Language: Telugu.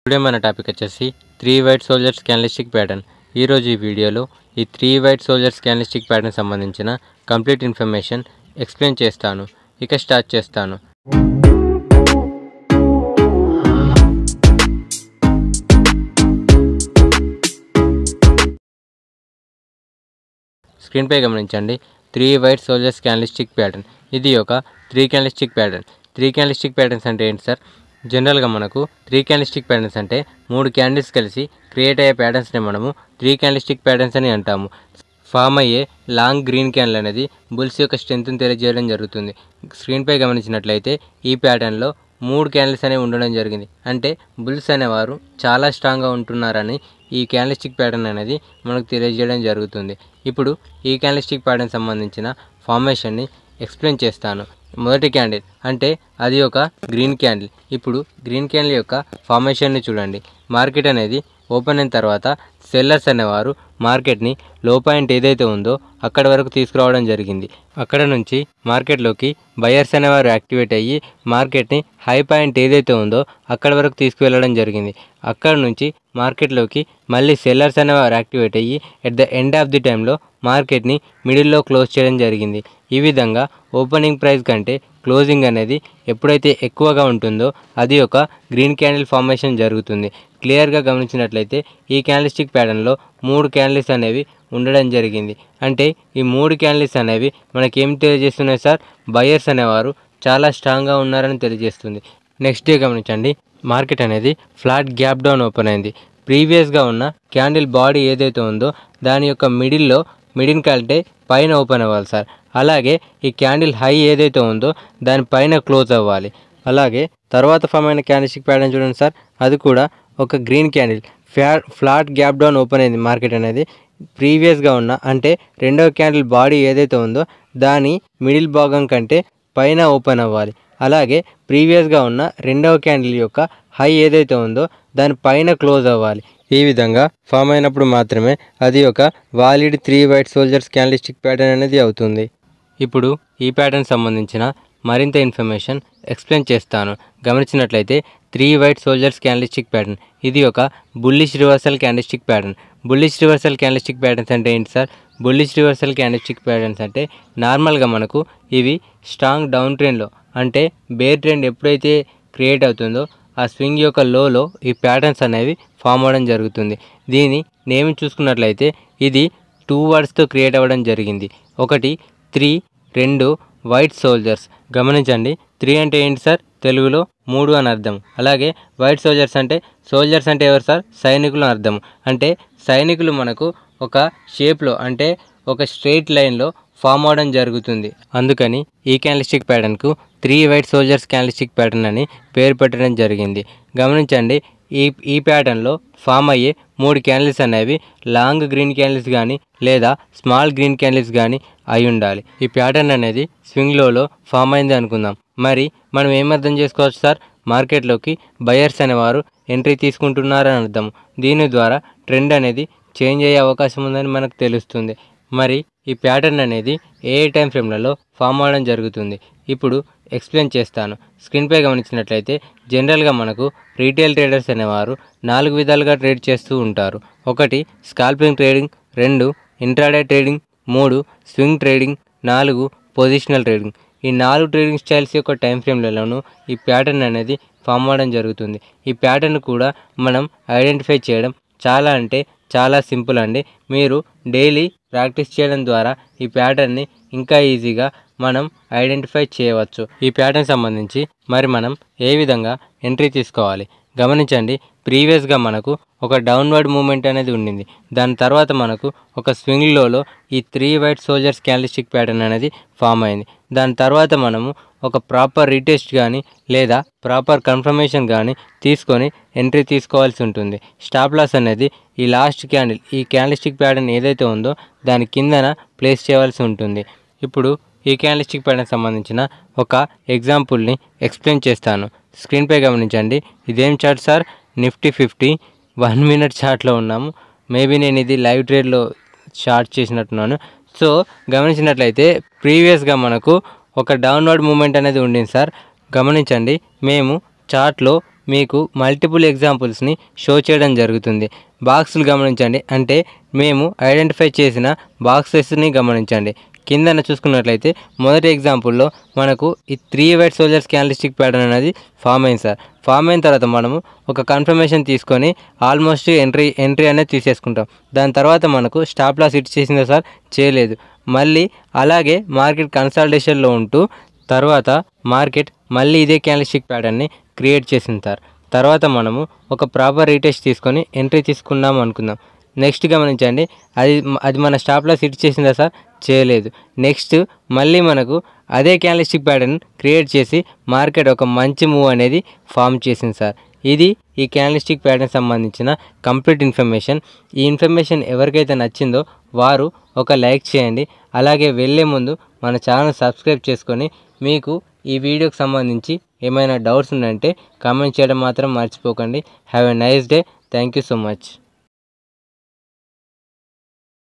టుడే మన టాపిక్ వచ్చేసి 3 వైట్ సోల్జర్స్ క్యాండిల్స్టిక్ ప్యాటర్న్. ఈరోజు ఈ వీడియోలో ఈ 3 వైట్ సోల్జర్స్ క్యాండిల్స్టిక్ ప్యాటర్న్ సంబంధించిన కంప్లీట్ ఇన్ఫర్మేషన్ ఎక్స్ప్లెయిన్ చేస్తాను. ఇక స్టార్ట్ చేస్తాను. స్క్రీన్పై గమనించండి. 3 వైట్ సోల్జర్స్ క్యాండిల్స్టిక్ ప్యాటర్న్. ఇది ఒక 3 క్యాండిల్స్టిక్ ప్యాటర్న్. 3 క్యాండిల్స్టిక్ ప్యాటర్న్స్ అంటే ఏంటి సార్? జనరల్గా మనకు 3 క్యాండిల్స్టిక్ ప్యాటర్న్స్ అంటే 3 క్యాండిల్స్ కలిసి క్రియేట్ అయ్యే ప్యాటర్న్స్ని మనము 3 క్యాండిల్స్టిక్ ప్యాటర్న్స్ అని అంటాము. ఫామ్ అయ్యే లాంగ్ గ్రీన్ క్యాండిల్ అనేది బుల్స్ యొక్క స్ట్రెంత్ని తెలియజేయడం జరుగుతుంది. స్క్రీన్పై గమనించినట్లయితే ఈ ప్యాటర్న్లో 3 క్యాండిల్స్ అనేవి ఉండడం జరిగింది. అంటే బుల్స్ అనేవారు చాలా స్ట్రాంగ్గా ఉంటున్నారని ఈ క్యాండిల్స్టిక్ ప్యాటర్న్ అనేది మనకు తెలియజేయడం జరుగుతుంది. ఇప్పుడు ఈ క్యాండిల్స్టిక్ ప్యాటర్న్ సంబంధించిన ఫార్మేషన్ని ఎక్స్ప్లెయిన్ చేస్తాను. మొదటి క్యాండిల్ అంటే అది ఒక గ్రీన్ క్యాండిల్. ఇప్పుడు గ్రీన్ క్యాండిల్ యొక్క ఫార్మేషన్ని చూడండి. మార్కెట్ అనేది ఓపెన్ అయిన తర్వాత సెల్లర్స్ అనేవారు మార్కెట్ని లో పాయింట్ ఏదైతే ఉందో అక్కడ వరకు తీసుకురావడం జరిగింది. అక్కడ నుంచి మార్కెట్లోకి బయర్స్ అనేవారు యాక్టివేట్ అయ్యి మార్కెట్ని హై పాయింట్ ఏదైతే ఉందో అక్కడ వరకు తీసుకువెళ్ళడం జరిగింది. అక్కడ నుంచి మార్కెట్లోకి మళ్ళీ సెల్లర్స్ అనేవారు యాక్టివేట్ అయ్యి at the end of the టైంలో మార్కెట్ని మిడిల్లో క్లోజ్ చేయడం జరిగింది. ఈ విధంగా ఓపెనింగ్ ప్రైస్ కంటే క్లోజింగ్ అనేది ఎప్పుడైతే ఎక్కువగా ఉంటుందో అది ఒక గ్రీన్ క్యాండిల్ ఫార్మేషన్ జరుగుతుంది. క్లియర్గా గమనించినట్లయితే ఈ క్యాండిల్స్టిక్ ప్యాటర్న్లో 3 క్యాండిల్స్ అనేవి ఉండడం జరిగింది. అంటే ఈ 3 క్యాండిల్స్ అనేవి మనకేం తెలియజేస్తున్నాయి సార్? బయర్స్ అనేవారు చాలా స్ట్రాంగ్గా ఉన్నారని తెలియజేస్తుంది. నెక్స్ట్ డే గమనించండి. మార్కెట్ అనేది ఫ్లాట్ గ్యాప్ డౌన్ ఓపెన్ అయింది. ప్రీవియస్గా ఉన్న క్యాండిల్ బాడీ ఏదైతే ఉందో దాని యొక్క మిడిల్ కంటే పైన ఓపెన్ అవ్వాలి సార్. అలాగే ఈ క్యాండిల్ హై ఏదైతే ఉందో దానిపైన క్లోజ్ అవ్వాలి. అలాగే తర్వాత ఫామ్ అయిన క్యాండిల్స్టిక్ ప్యాటర్న్ చూడండి సార్. అది కూడా ఒక green candle flat gap down open అయింది. మార్కెట్ అనేది ప్రీవియస్గా ఉన్న అంటే రెండవ క్యాండిల్ బాడీ ఏదైతే ఉందో దాని మిడిల్ భాగం కంటే పైన ఓపెన్ అవ్వాలి. అలాగే ప్రీవియస్గా ఉన్న రెండవ క్యాండిల్ యొక్క హై ఏదైతే ఉందో దాని పైన క్లోజ్ అవ్వాలి. ఈ విధంగా ఫామ్ అయినప్పుడు మాత్రమే అది ఒక valid 3 white soldiers candlestick pattern అనేది అవుతుంది. ఇప్పుడు ఈ ప్యాటర్న్ సంబంధించిన మరింత ఇన్ఫర్మేషన్ ఎక్స్ప్లెయిన్ చేస్తాను. గమనించినట్లయితే 3 వైట్ సోల్జర్స్ క్యాండిల్స్టిక్ ప్యాటర్న్ ఇది ఒక bullish reversal candlestick pattern. Bullish reversal candlestick patterns అంటే ఏంటి sir? Bullish reversal candlestick patterns అంటే నార్మల్గా మనకు ఇవి స్ట్రాంగ్ డౌన్ ట్రెండ్లో అంటే బేర్ ట్రెండ్ ఎప్పుడైతే క్రియేట్ అవుతుందో ఆ స్వింగ్ యొక్క లోలో ఈ ప్యాటర్న్స్ అనేవి ఫామ్ అవ్వడం జరుగుతుంది. దీని నేమ్ చూసుకున్నట్లయితే ఇది 2 వర్డ్స్తో క్రియేట్ అవ్వడం జరిగింది. ఒకటి 3, 2 వైట్ సోల్జర్స్. గమనించండి. 3 అంటే ఏంటి సార్? తెలుగులో 3 అని అర్థం. అలాగే వైట్ సోల్జర్స్ అంటే ఎవరు సార్? సైనికులు అని అర్థం. అంటే సైనికులు మనకు ఒక షేప్లో అంటే ఒక స్ట్రెయిట్ లైన్లో ఫామ్ అవడం జరుగుతుంది. అందుకని ఈ క్యాండిల్స్టిక్ ప్యాటర్న్కు 3 వైట్ సోల్జర్స్ క్యాండిల్స్టిక్ ప్యాటర్న్ అని పేరు పెట్టడం జరిగింది. గమనించండి. ఈ ప్యాటర్న్లో ఫామ్ అయ్యే 3 క్యాండిల్స్ అనేవి లాంగ్ గ్రీన్ క్యాండిల్స్ కానీ లేదా స్మాల్ గ్రీన్ క్యాండిల్స్ కానీ అయి ఉండాలి. ఈ ప్యాటర్న్ అనేది స్వింగ్ లోలో ఫామ్ అయింది అనుకుందాం. మరి మనం ఏం అర్థం చేసుకోవచ్చు సార్? మార్కెట్లోకి బయర్స్ అనేవారు ఎంట్రీ తీసుకుంటున్నారని అర్థం. దీని ద్వారా ట్రెండ్ అనేది చేంజ్ అయ్యే అవకాశం ఉందని మనకు తెలుస్తుంది. మరి ఈ ప్యాటర్న్ అనేది ఏ టైం ఫ్రేమ్లలో ఫామ్ అవ్వడం జరుగుతుంది ఇప్పుడు ఎక్స్ప్లెయిన్ చేస్తాను. స్క్రీన్పై గమనించినట్లయితే జనరల్గా మనకు రీటైల్ ట్రేడర్స్ అనేవారు 4 విధాలుగా ట్రేడ్ చేస్తూ ఉంటారు. 1 scalping trading, 2 intraday trading, 3 swing trading, 4 positional trading. ఈ 4 ట్రేడింగ్ స్టైల్స్ యొక్క టైం ఫ్రేమ్లలోనూ ఈ ప్యాటర్న్ అనేది ఫామ్ అవ్వడం జరుగుతుంది. ఈ ప్యాటర్న్ కూడా మనం ఐడెంటిఫై చేయడం చాలా అంటే చాలా సింపుల్ అండి. మీరు డైలీ ప్రాక్టీస్ చేయడం ద్వారా ఈ ప్యాటర్న్ని ఇంకా ఈజీగా మనం ఐడెంటిఫై చేయవచ్చు. ఈ ప్యాటర్న్ సంబంధించి మరి మనం ఏ విధంగా ఎంట్రీ తీసుకోవాలి? గమనించండి. ప్రీవియస్గా మనకు ఒక డౌన్వర్డ్ మూమెంట్ అనేది ఉండింది. దాని తర్వాత మనకు ఒక స్వింగ్ లోలో ఈ 3 వైట్ సోల్జర్స్ క్యాండిల్స్టిక్ ప్యాటర్న్ అనేది ఫామ్ అయింది. దాని తర్వాత మనము ఒక ప్రాపర్ రీటెస్ట్ కానీ లేదా ప్రాపర్ కన్ఫర్మేషన్ కానీ తీసుకొని ఎంట్రీ తీసుకోవాల్సి ఉంటుంది. స్టాప్ లాస్ అనేది ఈ లాస్ట్ క్యాండిల్ ఈ క్యాండిల్స్టిక్ ప్యాటర్న్ ఏదైతే ఉందో దాని కిందన ప్లేస్ చేయవలసి ఉంటుంది. ఇప్పుడు ఈ క్యాండిల్స్టిక్ ప్యాటర్న్ సంబంధించిన ఒక ఎగ్జాంపుల్ని ఎక్స్ప్లెయిన్ చేస్తాను. స్క్రీన్పై గమనించండి. ఇదేం చార్ట్ సార్? నిఫ్టీ 50 1 మినిట్ చార్ట్లో ఉన్నాము. మేబీ నేను ఇది లైవ్ ట్రేడ్లో చార్ట్ చేసినట్టున్నాను. సో గమనించినట్లయితే ప్రీవియస్గా మనకు ఒక డౌన్వర్డ్ మూమెంట్ అనేది ఉండింది సార్. గమనించండి. మేము చార్ట్లో మీకు మల్టిపుల్ ఎగ్జాంపుల్స్ని షో చేయడం జరుగుతుంది. బాక్సులు గమనించండి, అంటే మేము ఐడెంటిఫై చేసిన బాక్సెస్ని గమనించండి. కిందన చూసుకున్నట్లయితే మొదటి ఎగ్జాంపుల్లో మనకు ఈ 3 వైట్ సోల్జర్స్ క్యాండిల్స్టిక్ ప్యాటర్న్ అనేది ఫామ్ అయింది సార్. ఫామ్ అయిన తర్వాత మనము ఒక కన్ఫర్మేషన్ తీసుకొని ఆల్మోస్ట్ ఎంట్రీ అనేది తీసేసుకుంటాం. దాని తర్వాత మనకు స్టాప్ లాస్ హిట్ చేసిందా సార్? చేయలేదు. మళ్ళీ అలాగే మార్కెట్ కన్సాలిడేషన్లో ఉంటూ తర్వాత మార్కెట్ మళ్ళీ ఇదే క్యాండిల్స్టిక్ ప్యాటర్న్ని క్రియేట్ చేసింది సార్. తర్వాత మనము ఒక ప్రాపర్ రీటెస్ట్ తీసుకొని ఎంట్రీ తీసుకున్నాము అనుకుందాం. నెక్స్ట్ గమనించండి, అది మన స్టాప్ లాస్ హిట్ చేసిందా సార్? చేయలేదు. నెక్స్ట్ మళ్ళీ మనకు అదే క్యాండిల్స్టిక్ ప్యాటర్న్ క్రియేట్ చేసి మార్కెట్ ఒక మంచి మూవ్ అనేది ఫామ్ చేసింది సార్. ఇది ఈ క్యాండిల్స్టిక్ ప్యాటర్న్ సంబంధించిన కంప్లీట్ ఇన్ఫర్మేషన్. ఈ ఇన్ఫర్మేషన్ ఎవరికైతే నచ్చిందో వారు ఒక లైక్ చేయండి. అలాగే వెళ్ళే ముందు మన ఛానల్ సబ్స్క్రైబ్ చేసుకొని మీకు ఈ వీడియోకి సంబంధించి ఏమైనా డౌట్స్ ఉందంటే కామెంట్ చేయడం మాత్రం మర్చిపోకండి. Have a nice day. Thank you so much.